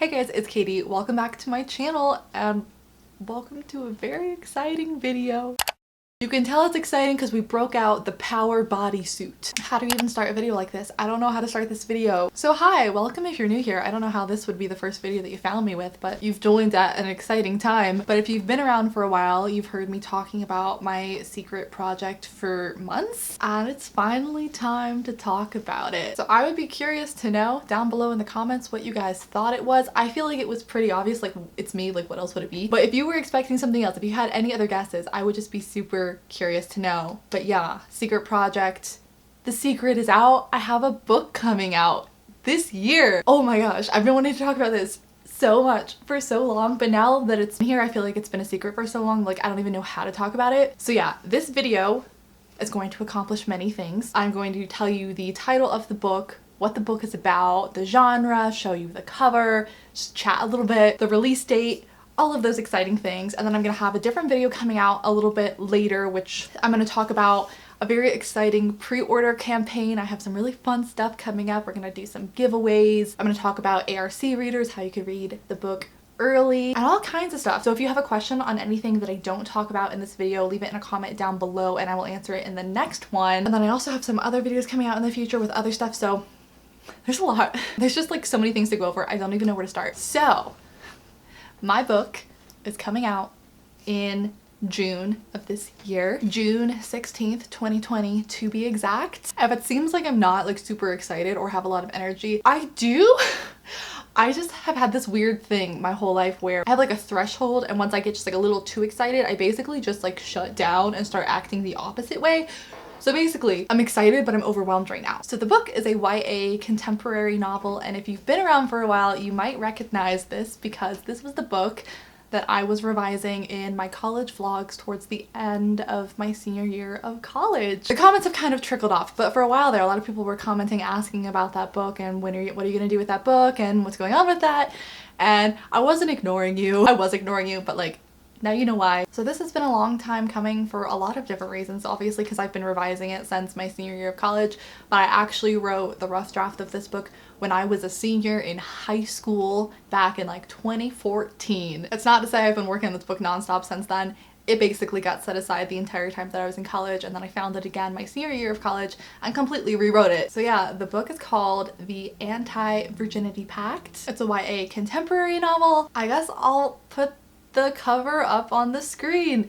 Hey guys, it's Katie. Welcome back to my channel and welcome to a very exciting video. You can tell it's exciting because we broke out the power bodysuit. How do you even start a video like this? I don't know how to start this video. So hi, welcome if you're new here. I don't know how this would be the first video that you found me with, but you've joined at an exciting time. But if you've been around for a while, you've heard me talking about my secret project for months, and it's finally time to talk about it. So I would be curious to know down below in the comments what you guys thought it was. I feel like it was pretty obvious, like it's me, like what else would it be? But if you were expecting something else, if you had any other guesses, I would just be super curious to know. But yeah, secret project. The secret is out. I have a book coming out this year. Oh my gosh, I've been wanting to talk about this so much for so long, but now that it's here, I feel like it's been a secret for so long, like I don't even know how to talk about it. So yeah, this video is going to accomplish many things. I'm going to tell you the title of the book, what the book is about, the genre, show you the cover, just chat a little bit, the release date, all of those exciting things. And then I'm gonna have a different video coming out a little bit later, which I'm gonna talk about a very exciting pre-order campaign. I have some really fun stuff coming up. We're gonna do some giveaways. I'm gonna talk about ARC readers, how you could read the book early, and all kinds of stuff. So if you have a question on anything that I don't talk about in this video, leave it in a comment down below and I will answer it in the next one. And then I also have some other videos coming out in the future with other stuff, so there's a lot. There's just like so many things to go over. I don't even know where to start. So my book is coming out in June of this year, June 16th, 2020 to be exact. If it seems like I'm not like super excited or have a lot of energy, I do. I just have had this weird thing my whole life where I have like a threshold, and once I get just like a little too excited, I basically just like shut down and start acting the opposite way. So basically, I'm excited, but I'm overwhelmed right now. So the book is a YA contemporary novel, and if you've been around for a while, you might recognize this because this was the book that I was revising in my college vlogs towards the end of my senior year of college. The comments have kind of trickled off, but for a while there, a lot of people were commenting, asking about that book and what are you gonna do with that book and what's going on with that? And I wasn't ignoring you. I was ignoring you, but like, now you know why. So this has been a long time coming for a lot of different reasons, obviously because I've been revising it since my senior year of college, but I actually wrote the rough draft of this book when I was a senior in high school back in like 2014. It's not to say I've been working on this book nonstop since then. It basically got set aside the entire time that I was in college, and then I found it again my senior year of college and completely rewrote it. So yeah, the book is called The Anti-Virginity Pact. It's a YA contemporary novel. I guess I'll put the cover up on the screen.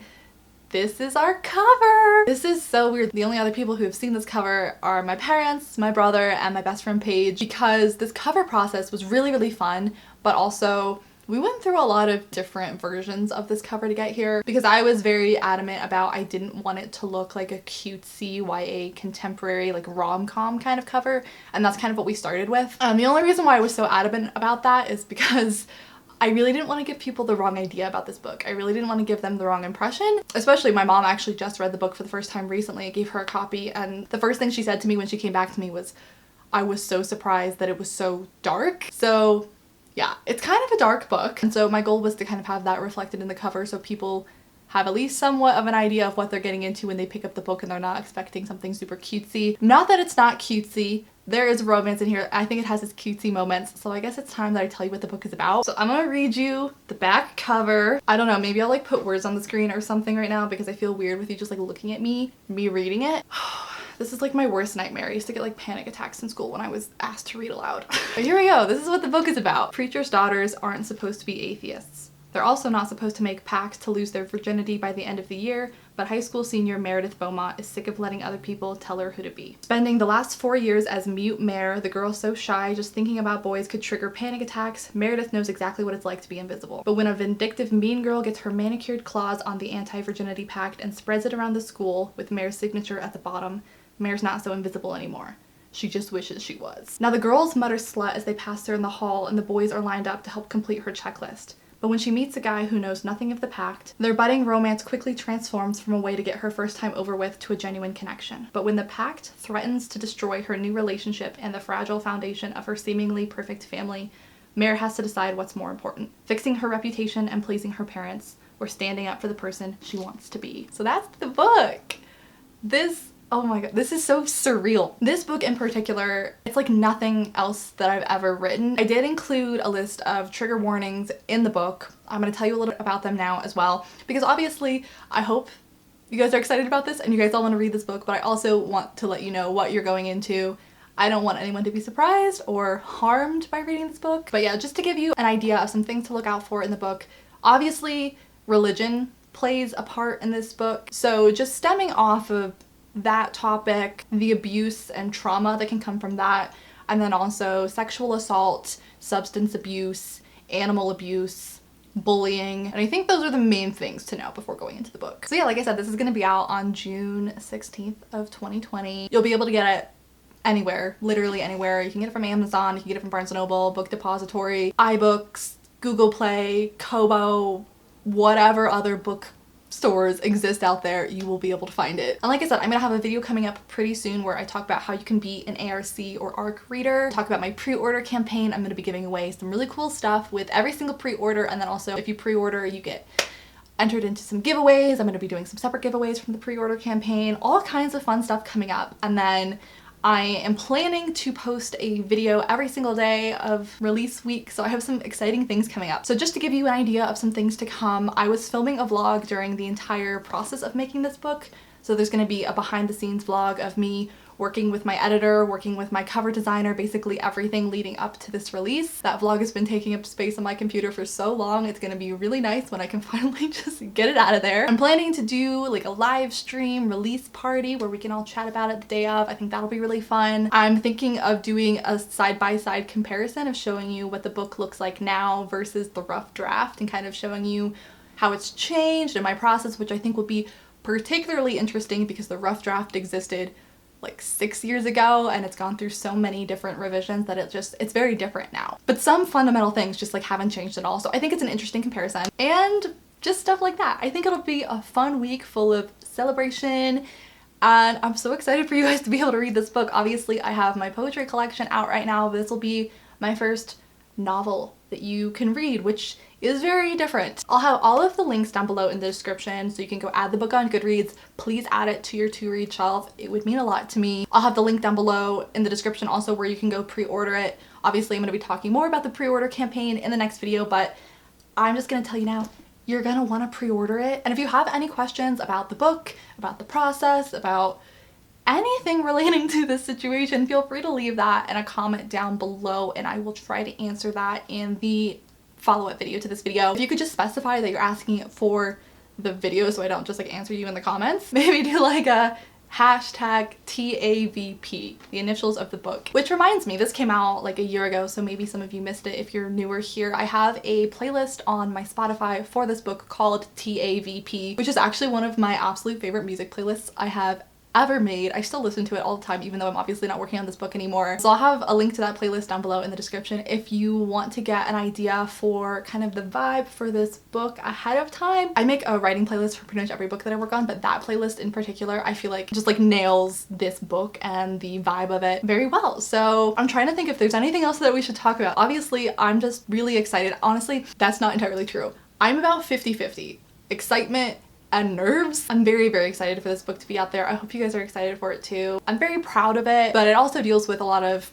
This is our cover. This is so weird. The only other people who have seen this cover are my parents, my brother, and my best friend Paige, because this cover process was really, really fun, but also we went through a lot of different versions of this cover to get here because I was very adamant about I didn't want it to look like a cutesy YA contemporary like rom-com kind of cover, and that's kind of what we started with. The only reason why I was so adamant about that is because I really didn't want to give people the wrong idea about this book. I really didn't want to give them the wrong impression. Especially my mom actually just read the book for the first time recently. I gave her a copy, and the first thing she said to me when she came back to me was, I was so surprised that it was so dark. So yeah, it's kind of a dark book. And so my goal was to kind of have that reflected in the cover so people have at least somewhat of an idea of what they're getting into when they pick up the book and they're not expecting something super cutesy. Not that it's not cutesy. There is romance in here. I think it has its cutesy moments, so I guess it's time that I tell you what the book is about. So I'm gonna read you the back cover. I don't know, maybe I'll like put words on the screen or something right now because I feel weird with you just like looking at me reading it. This is like my worst nightmare. I used to get like panic attacks in school when I was asked to read aloud. But here we go. This is what the book is about. Preachers' daughters aren't supposed to be atheists. They're also not supposed to make pacts to lose their virginity by the end of the year, but high school senior Meredith Beaumont is sick of letting other people tell her who to be. Spending the last 4 years as mute Mare, the girl so shy just thinking about boys could trigger panic attacks, Meredith knows exactly what it's like to be invisible. But when a vindictive mean girl gets her manicured claws on the anti-virginity pact and spreads it around the school with Mare's signature at the bottom, Mare's not so invisible anymore. She just wishes she was. Now the girls mutter slut as they pass her in the hall, and the boys are lined up to help complete her checklist. But when she meets a guy who knows nothing of the pact, their budding romance quickly transforms from a way to get her first time over with to a genuine connection. But when the pact threatens to destroy her new relationship and the fragile foundation of her seemingly perfect family, Mare has to decide what's more important: fixing her reputation and pleasing her parents, or standing up for the person she wants to be. So that's the book. This Oh my god, this is so surreal. This book in particular, it's like nothing else that I've ever written. I did include a list of trigger warnings in the book. I'm gonna tell you a little bit about them now as well, because obviously I hope you guys are excited about this and you guys all want to read this book, but I also want to let you know what you're going into. I don't want anyone to be surprised or harmed by reading this book. But yeah, just to give you an idea of some things to look out for in the book. Obviously, religion plays a part in this book. So just stemming off of that topic, the abuse and trauma that can come from that, and then also sexual assault, substance abuse, animal abuse, bullying, and I think those are the main things to know before going into the book. So yeah, like I said, this is going to be out on June 16th of 2020. You'll be able to get it anywhere, literally anywhere. You can get it from Amazon, you can get it from Barnes & Noble, Book Depository, iBooks, Google Play, Kobo, whatever other book stores exist out there, you will be able to find it. And like I said, I'm gonna have a video coming up pretty soon where I talk about how you can be an ARC or ARC reader, talk about my pre-order campaign. I'm gonna be giving away some really cool stuff with every single pre-order, and then also if you pre-order, you get entered into some giveaways. I'm gonna be doing some separate giveaways from the pre-order campaign, all kinds of fun stuff coming up. And then I am planning to post a video every single day of release week, so I have some exciting things coming up. So just to give you an idea of some things to come, I was filming a vlog during the entire process of making this book. So there's gonna be a behind the scenes vlog of me working with my editor, working with my cover designer, basically everything leading up to this release. That vlog has been taking up space on my computer for so long. It's gonna be really nice when I can finally just get it out of there. I'm planning to do like a live stream release party where we can all chat about it the day of. I think that'll be really fun. I'm thinking of doing a side-by-side comparison of showing you what the book looks like now versus the rough draft, and kind of showing you how it's changed in my process, which I think will be particularly interesting because the rough draft existed like 6 years ago and it's gone through so many different revisions that it's very different now. But some fundamental things just like haven't changed at all. So I think it's an interesting comparison and just stuff like that. I think it'll be a fun week full of celebration, and I'm so excited for you guys to be able to read this book. Obviously, I have my poetry collection out right now, but this will be my first novel that you can read, which is very different. I'll have all of the links down below in the description so you can go add the book on Goodreads. Please add it to your to-read shelf. It would mean a lot to me. I'll have the link down below in the description also where you can go pre-order it. Obviously, I'm going to be talking more about the pre-order campaign in the next video, but I'm just going to tell you now, you're going to want to pre-order it. And if you have any questions about the book, about the process, about anything relating to this situation, feel free to leave that in a comment down below and I will try to answer that in the follow-up video to this video. If you could just specify that you're asking it for the video so I don't just like answer you in the comments. Maybe do like a hashtag TAVP, the initials of the book. Which reminds me, this came out like a year ago, so maybe some of you missed it if you're newer here. I have a playlist on my Spotify for this book called TAVP, which is actually one of my absolute favorite music playlists I have ever made. I still listen to it all the time, even though I'm obviously not working on this book anymore. So I'll have a link to that playlist down below in the description if you want to get an idea for kind of the vibe for this book ahead of time. I make a writing playlist for pretty much every book that I work on, but that playlist in particular, I feel like just like nails this book and the vibe of it very well. So I'm trying to think if there's anything else that we should talk about. Obviously, I'm just really excited. Honestly, that's not entirely true. I'm about 50-50. Excitement and nerves. I'm very, very excited for this book to be out there. I hope you guys are excited for it too. I'm very proud of it, but it also deals with a lot of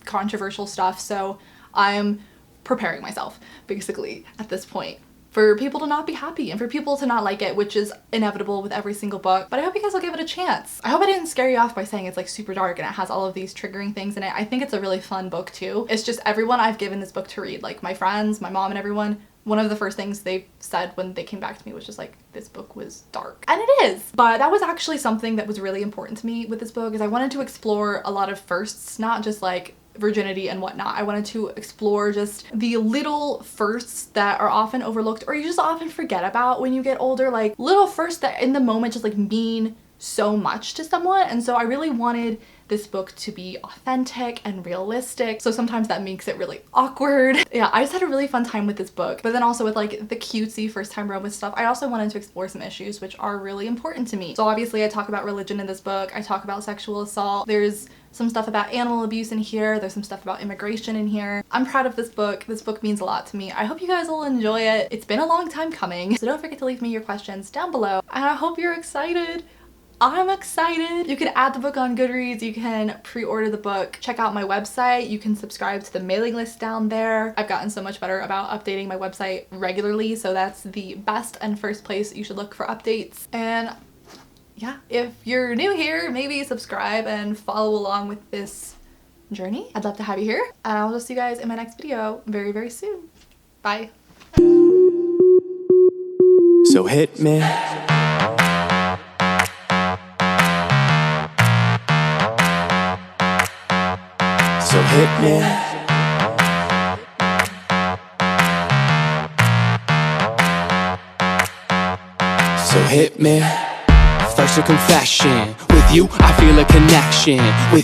controversial stuff, so I'm preparing myself basically at this point for people to not be happy and for people to not like it, which is inevitable with every single book. But I hope you guys will give it a chance. I hope I didn't scare you off by saying it's like super dark and it has all of these triggering things in it. I think it's a really fun book too. It's just everyone I've given this book to read, like my friends, my mom and everyone, one of the first things they said when they came back to me was just like, this book was dark. And it is. But that was actually something that was really important to me with this book, is I wanted to explore a lot of firsts, not just like virginity and whatnot. I wanted to explore just the little firsts that are often overlooked or you just often forget about when you get older, like little firsts that in the moment just like mean so much to someone. And so I really wanted this book to be authentic and realistic, so sometimes that makes it really awkward. Yeah, I just had a really fun time with this book, but then also with like the cutesy first time romance stuff, I also wanted to explore some issues which are really important to me. So obviously I talk about religion in this book, I talk about sexual assault, there's some stuff about animal abuse in here, there's some stuff about immigration in here. I'm proud of this book. This book means a lot to me. I hope you guys will enjoy it. It's been a long time coming, so don't forget to leave me your questions down below, and I hope you're excited. I'm excited. You can add the book on Goodreads, you can pre-order the book, check out my website, you can subscribe to the mailing list down there. I've gotten so much better about updating my website regularly, so that's the best and first place you should look for updates. And yeah, if you're new here, maybe subscribe and follow along with this journey. I'd love to have you here, and I'll just see you guys in my next video very, very soon. Bye. So hit me. So hit me. So hit me. First a confession. With you I feel a connection. With